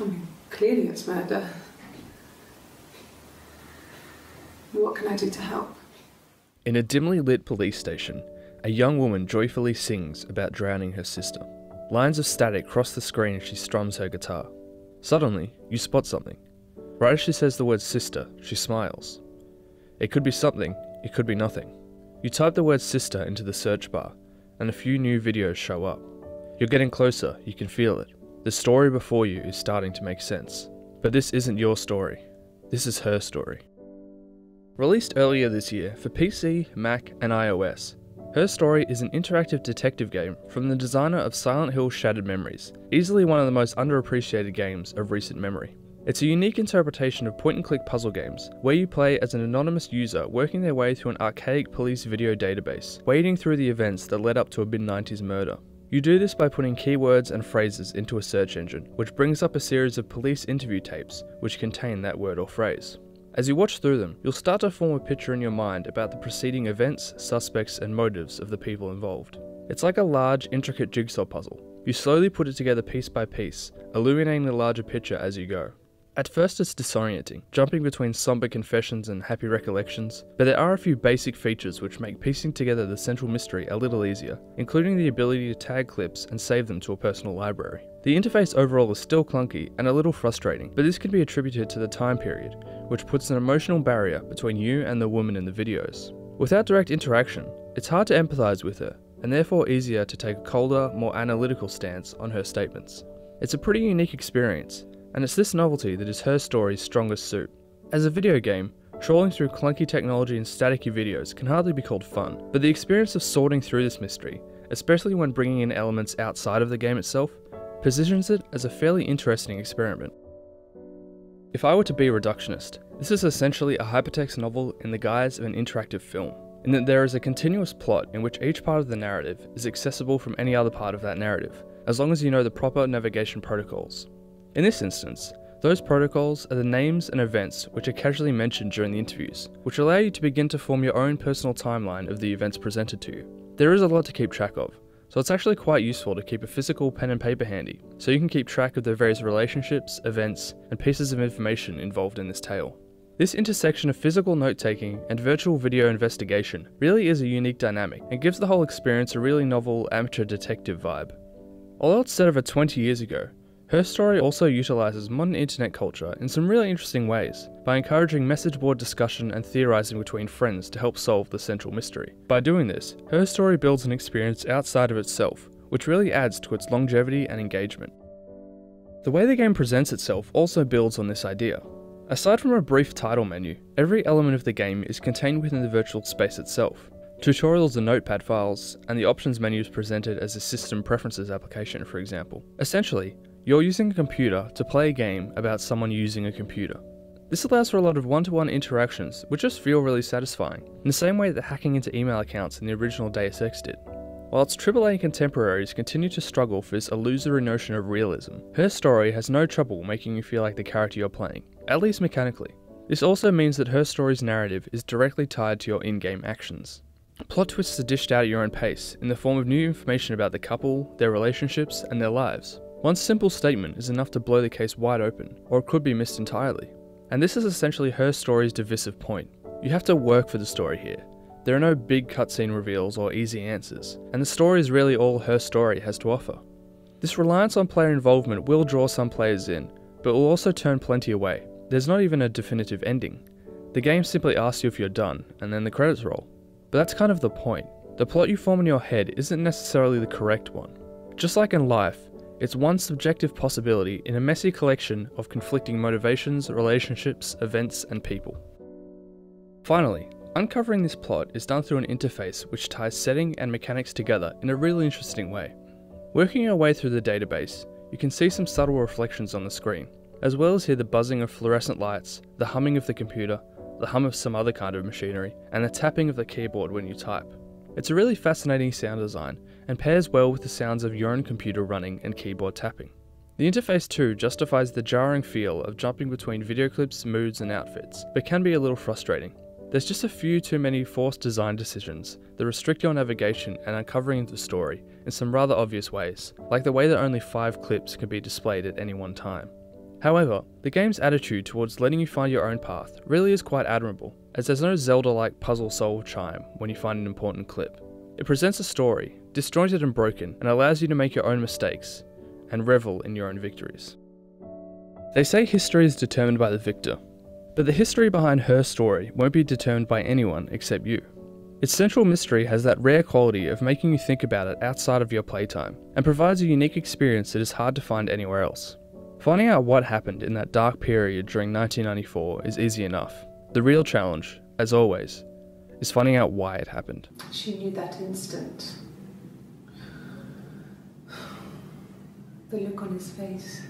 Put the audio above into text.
I mean, clearly it's murder. What can I do to help? In a dimly lit police station, a young woman joyfully sings about drowning her sister. Lines of static cross the screen as she strums her guitar. Suddenly, you spot something. Right as she says the word sister, she smiles. It could be something, it could be nothing. You type the word sister into the search bar, and a few new videos show up. You're getting closer, you can feel it. The story before you is starting to make sense. But this isn't your story. This is her story. Released earlier this year for PC, Mac, and iOS, Her Story is an interactive detective game from the designer of Silent Hill Shattered Memories, easily one of the most underappreciated games of recent memory. It's a unique interpretation of point-and-click puzzle games, where you play as an anonymous user working their way through an archaic police video database, wading through the events that led up to a mid-90s murder. You do this by putting keywords and phrases into a search engine, which brings up a series of police interview tapes which contain that word or phrase. As you watch through them, you'll start to form a picture in your mind about the preceding events, suspects, and motives of the people involved. It's like a large, intricate jigsaw puzzle. You slowly put it together piece by piece, illuminating the larger picture as you go. At first it's disorienting, jumping between somber confessions and happy recollections, but there are a few basic features which make piecing together the central mystery a little easier, including the ability to tag clips and save them to a personal library. The interface overall is still clunky and a little frustrating, but this can be attributed to the time period, which puts an emotional barrier between you and the woman in the videos. Without direct interaction, it's hard to empathize with her, and therefore easier to take a colder, more analytical stance on her statements. It's a pretty unique experience, and it's this novelty that is Her Story's strongest suit. As a video game, trawling through clunky technology and staticky videos can hardly be called fun, but the experience of sorting through this mystery, especially when bringing in elements outside of the game itself, positions it as a fairly interesting experiment. If I were to be a reductionist, this is essentially a hypertext novel in the guise of an interactive film, in that there is a continuous plot in which each part of the narrative is accessible from any other part of that narrative, as long as you know the proper navigation protocols. In this instance, those protocols are the names and events which are casually mentioned during the interviews, which allow you to begin to form your own personal timeline of the events presented to you. There is a lot to keep track of, so it's actually quite useful to keep a physical pen and paper handy, so you can keep track of the various relationships, events, and pieces of information involved in this tale. This intersection of physical note-taking and virtual video investigation really is a unique dynamic, and gives the whole experience a really novel amateur detective vibe. Although it's set over 20 years ago, Her Story also utilises modern internet culture in some really interesting ways, by encouraging message board discussion and theorising between friends to help solve the central mystery. By doing this, Her Story builds an experience outside of itself, which really adds to its longevity and engagement. The way the game presents itself also builds on this idea. Aside from a brief title menu, every element of the game is contained within the virtual space itself. Tutorials and notepad files, and the options menu is presented as a system preferences application, for example. Essentially, you're using a computer to play a game about someone using a computer. This allows for a lot of one-to-one interactions, which just feel really satisfying, in the same way that hacking into email accounts in the original Deus Ex did. While its AAA contemporaries continue to struggle for this illusory notion of realism, Her Story has no trouble making you feel like the character you're playing, at least mechanically. This also means that Her Story's narrative is directly tied to your in-game actions. Plot twists are dished out at your own pace, in the form of new information about the couple, their relationships, and their lives. One simple statement is enough to blow the case wide open, or it could be missed entirely. And this is essentially Her Story's divisive point. You have to work for the story here. There are no big cutscene reveals or easy answers, and the story is really all Her Story has to offer. This reliance on player involvement will draw some players in, but will also turn plenty away. There's not even a definitive ending. The game simply asks you if you're done, and then the credits roll. But that's kind of the point. The plot you form in your head isn't necessarily the correct one. Just like in life, it's one subjective possibility in a messy collection of conflicting motivations, relationships, events, and people. Finally, uncovering this plot is done through an interface which ties setting and mechanics together in a really interesting way. Working your way through the database, you can see some subtle reflections on the screen, as well as hear the buzzing of fluorescent lights, the humming of the computer, the hum of some other kind of machinery, and the tapping of the keyboard when you type. It's a really fascinating sound design, and pairs well with the sounds of your own computer running and keyboard tapping. The interface too justifies the jarring feel of jumping between video clips, moods, and outfits, but can be a little frustrating. There's just a few too many forced design decisions that restrict your navigation and uncovering the story in some rather obvious ways, like the way that only 5 clips can be displayed at any one time. However, the game's attitude towards letting you find your own path really is quite admirable, as there's no Zelda-like puzzle solve chime when you find an important clip. It presents a story, disjointed and broken, and allows you to make your own mistakes, and revel in your own victories. They say history is determined by the victor, but the history behind her story won't be determined by anyone except you. Its central mystery has that rare quality of making you think about it outside of your playtime, and provides a unique experience that is hard to find anywhere else. Finding out what happened in that dark period during 1994 is easy enough. The real challenge, as always, is finding out why it happened. She knew that instant. The look on his face.